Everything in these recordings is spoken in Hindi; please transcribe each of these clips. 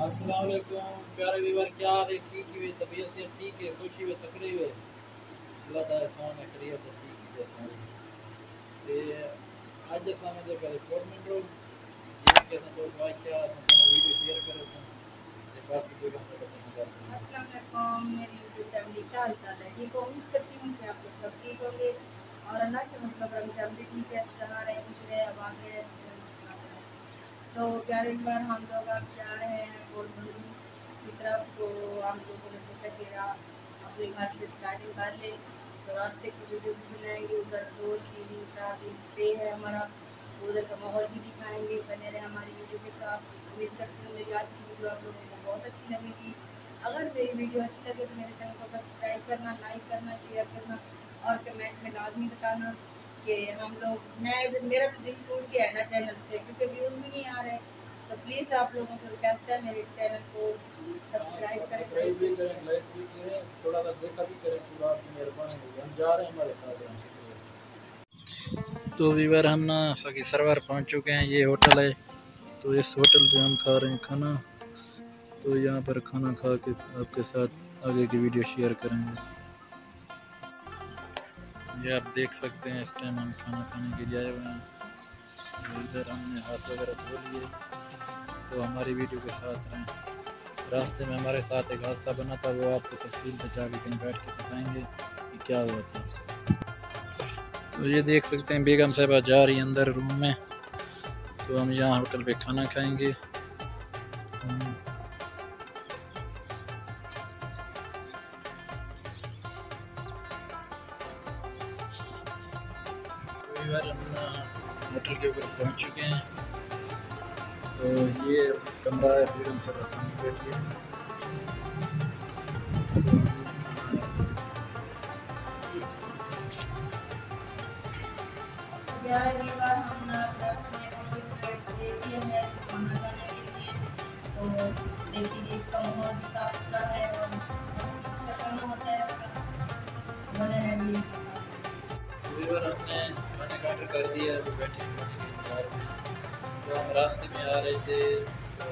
अस्सलाम वालेकुम प्यारे व्यूअर, क्या हाल है? ठीक है, तबीयत से ठीक है, खुशी में तकलीफ है, अल्लाह ताला सोने खैरियत है, ठीक है सारी ते आज सामने जो रिक्वायरमेंट रो ये के तो भाई क्या वीडियो शेयर करे सन ते बाकी कोई का सब नहीं करते। अस्सलाम वालेकुम मेरी यूट्यूब फैमिली, क्या हाल चाल है? ठीक हो? उम्मीद करती हूँ कि आप लोग सब ठीक होंगे और अल्लाह के मतलब रमजान भी ठीक है, जहाँ रहे खुश रहे, अब आगे रहे तो प्यारे बार हम लोग अब जा रहे हैं गोलमंडी की तरफ। तो हम लोगों ने सोचा कि अपने घर से स्टार्टिंग कर ले, तो रास्ते की वीडियो भी बनाएंगे, उधर 2-3-4 दिन स्टे है हमारा, उधर का माहौल भी दिखाएंगे। बने रहे हमारी वीडियो के साथ। उम्मीद करती हूँ मेरी आज की वीडियो आप लोगों को बहुत अच्छी लगेगी। अगर मेरी वीडियो अच्छी लगे तो मेरे चैनल को सब्सक्राइब करना, लाइक करना, शेयर करना और कमेंट में लाजमी बताना कि हम लोग मेरा तो दिल टूट गया है ना चैनल से, क्योंकि व्यूज़ भी नहीं आ रहे। तो प्लीज़ आप लोगों से रिक्वेस्ट है मेरे चैनल को सब्सक्राइब करें, लाइक भी करें, थोड़ा सा देखा भी करें, पूरा आपकी मेहरबानी होगी। हम जा रहे हैं, हमारे साथ रहें, शुक्रिया। तो व्यूअर हम ना सकी सरवर पहुंच चुके हैं, ये होटल है, तो इस होटल पे हम खा रहे हैं खाना। तो यहाँ पर खाना खा के आपके साथ आगे की वीडियो शेयर करेंगे। ये आप देख सकते हैं, इस टाइम हम खाना खाने के लिए आए हुए हैं। इधर हमने हाथ वगैरह धो लिए, तो हमारी वीडियो के साथ रहें। रास्ते में हमारे साथ एक हादसा बना था, वो आपको तफसील से जाके कहीं बैठ के बताएंगे कि क्या हुआ था। तो ये देख सकते हैं बेगम साहबा जा रही है अंदर रूम में, तो हम यहाँ होटल पे खाना खाएंगे। हम होटल के ऊपर पहुंच चुके हैं, तो ये कमरा है, बेगम साहबा सामने बैठी है। देखिए इसका माहौल साफ सुथरा है और अच्छा खाना होता है इसका। बने रहिए। हमने खाने का ऑर्डर कर दिया, अभी बैठे हैं खाने के इंतजार में। तो हम रास्ते में आ रहे थे, तो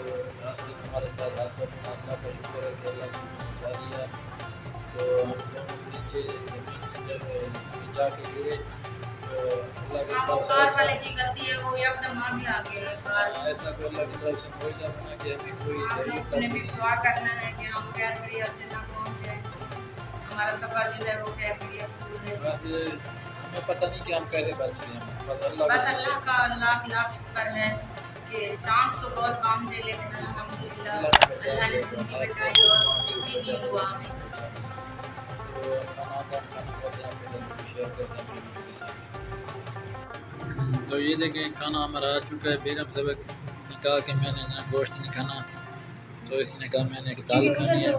रास्ते में हमारे साथ हादसा बना। अल्लाह का शुक्र है कि अल्लाह ने हमें बचा दिया। तो हम दोनों नीचे ज़मीन से जब जाके गिरे, तो अल्लाह की तरफ से वाले की गलती है, वो एकदम आगे आ गया। ऐसा कोई अल्लाह की तरफ से मुआवजा बना कि हमें कोई भी दुआ करना है कि हम खैर बढ़िया से ना पहुँच जाए, हमारा सफ़र जो है वो खैर बढ़िया से गुजरे। बस हमें पता नहीं कि हम कैसे बच गए हैं, बस अल्लाह का लाख लाख शुक्र है कि चांस तो बहुत कम थे, लेकिन अल्हम्दुलिल्लाह अल्लाह ने जिंदगी बचाई और छुट्टी दी दुआ में। तो खाना खाते हैं, आपके साथ शेयर करते हैं वीडियो के साथ। तो ये देखें खाना हमारा आ चुका है। बेगम साहब ने कहा कि मैंने ना गोश्त नहीं खाना, तो इसने कहा मैंने एक दाल खानी है।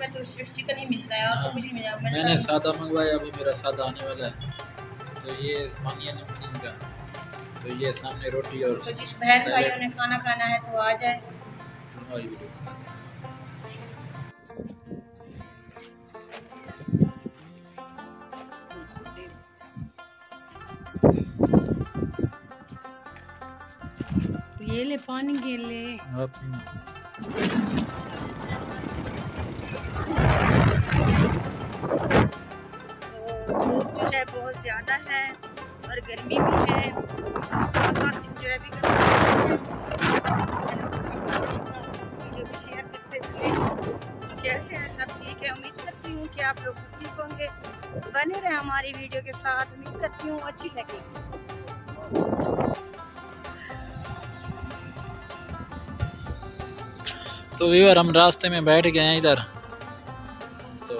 में तो सिर्फ चिकन ही मिलता है और तो कुछ नहीं मिला। मैंने सादा मंगवाया, अभी मेरा सादा आने वाला है। तो ये पानी है नमकीन का, तो ये सामने रोटी और तो जिस बहन भाइयों ने खाना खाना है तो आ जाए हमारी वीडियो के साथ। ये ले पानी के ले आप धूप जो है बहुत ज़्यादा है और गर्मी भी है, साथ साथ इंजॉय भी वीडियो भी शेयर करते चले। कैसे हैं सब? ठीक है, उम्मीद करती हूँ कि आप लोग ठीक होंगे। बने रहे हमारी वीडियो के साथ, उम्मीद करती हूँ अच्छी लगेगी। तो व्यूअर हम रास्ते में बैठ गए हैं इधर, तो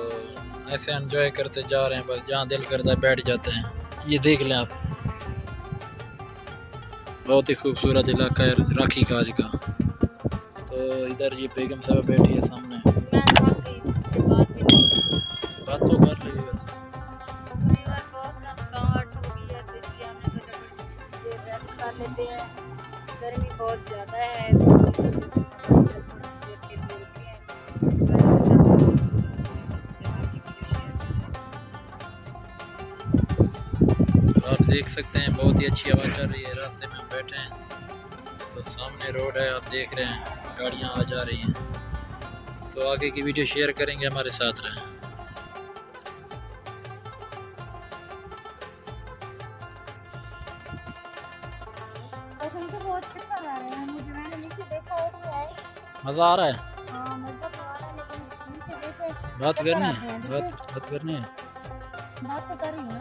ऐसे एंजॉय करते जा रहे हैं, बस जहाँ दिल करता है बैठ जाते हैं। ये देख लें आप, बहुत ही खूबसूरत इलाका है राखी काज का। तो इधर ये बेगम साहब बैठी है सामने, बात तो कर ली लेते हैं। गर्मी बहुत ज़्यादा है, आप देख सकते हैं बहुत ही अच्छी हवा चल रही है। रास्ते में हम बैठे हैं, तो सामने रोड है, आप देख रहे हैं गाड़ियाँ आ जा रही हैं। तो आगे की वीडियो शेयर करेंगे, हमारे साथ रहें। बहुत चक्कर आ रहे हैं मुझे, मैंने नीचे देखा है। मज़ा आ रहा है? हाँ मज़ा तो आ रहा है, लेकिन नीचे देखे बात करनी है, बात करनी है। बात तो कर रही हूँ ना।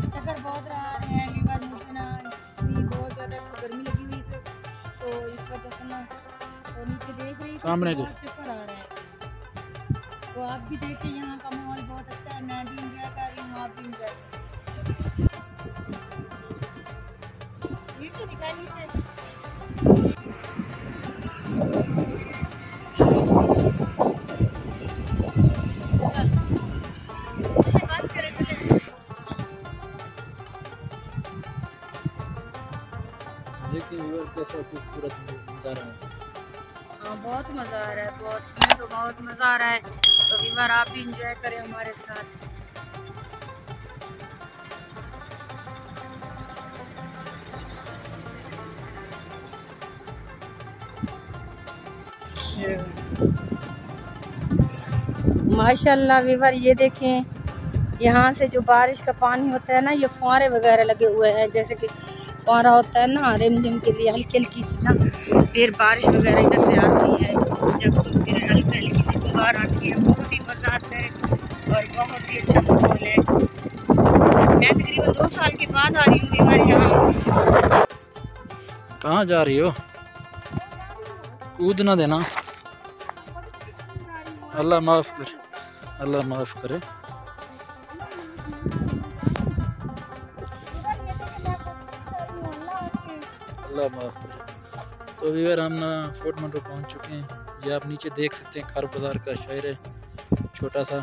चक्कर बहुत आ रहे हैं लीवर मुझे ना, बहुत ज़्यादा गर्मी लगी हुई थी तो इस वजह से ना, तो नीचे देख रही थी सामने बहुत चक्कर आ रहा है। तो आप भी देखिए, यहाँ का माहौल बहुत अच्छा है, मैं भी इंजॉय कर रही हूँ, आप भी इंजॉय करें। नीचे दिखाए नीचे। बात करें चले। देखिए व्यूअर कैसा खूबसूरत नज़ारा है। हाँ बहुत मज़ा आ रहा है, बहुत, हमें तो बहुत मज़ा आ रहा है। तो व्यूअर आप भी इंजॉय करें हमारे साथ। माशाल्लाह व्यूअर ये देखें, यहाँ से जो बारिश का पानी होता है ना, ये फुहारे वगैरह लगे हुए हैं, जैसे कि फुहारा होता है ना रिमझिम के लिए, हल्की हल्की सी ना, फिर बारिश वगैरह इधर से आती है, जब फिर हल्की हल्की सी फुहार आती है, बहुत ही मज़ा आता है और बहुत ही अच्छा माहौल है। मैं तकरीबन 2 साल के बाद आ रही हूँ व्यूअर यहाँ। कहाँ जा रही हो? कूद ना देना, अल्लाह माफ़ करे, अल्लाह माफ़ करे। अल्लाह माफ़ करे। तो व्यूअर हम ना फोर्ट मंटो पहुँच चुके हैं। ये आप नीचे देख सकते हैं, खार बाज़ार का शहर है छोटा सा,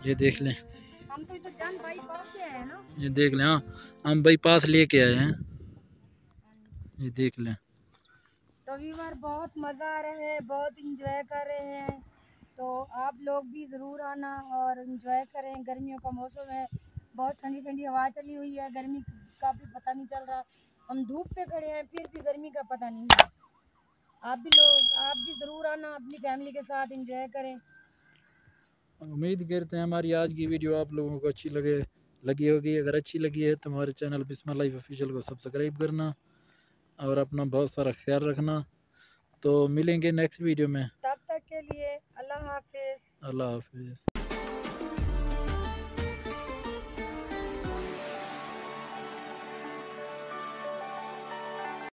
ये देख लें। हम तो इधर जान बाईपास से आए हैं ना, ये देख लें। हाँ हम बाईपास लेके आए हैं, ये देख लें। तो व्यूअर बहुत मज़ा आ रहा है, बहुत इंजॉय कर रहे हैं। तो आप लोग भी ज़रूर आना और इंजॉय करें। गर्मियों का मौसम है, बहुत ठंडी ठंडी हवा चली हुई है, गर्मी का भी पता नहीं चल रहा। हम धूप पे खड़े हैं फिर भी गर्मी का पता नहीं है। आप भी ज़रूर आना, अपनी फैमिली के साथ इंजॉय करें। उम्मीद करते हैं हमारी आज की वीडियो आप लोगों को अच्छी लगी होगी। अगर अच्छी लगी है तो हमारे चैनल बिस्मिल्लाह लाइफ ऑफिशियल को सब्सक्राइब करना और अपना बहुत सारा ख्याल रखना। तो मिलेंगे नेक्स्ट वीडियो में। तब तक के लिए अल्लाह हाफिज़। अल्लाह हाफिज़।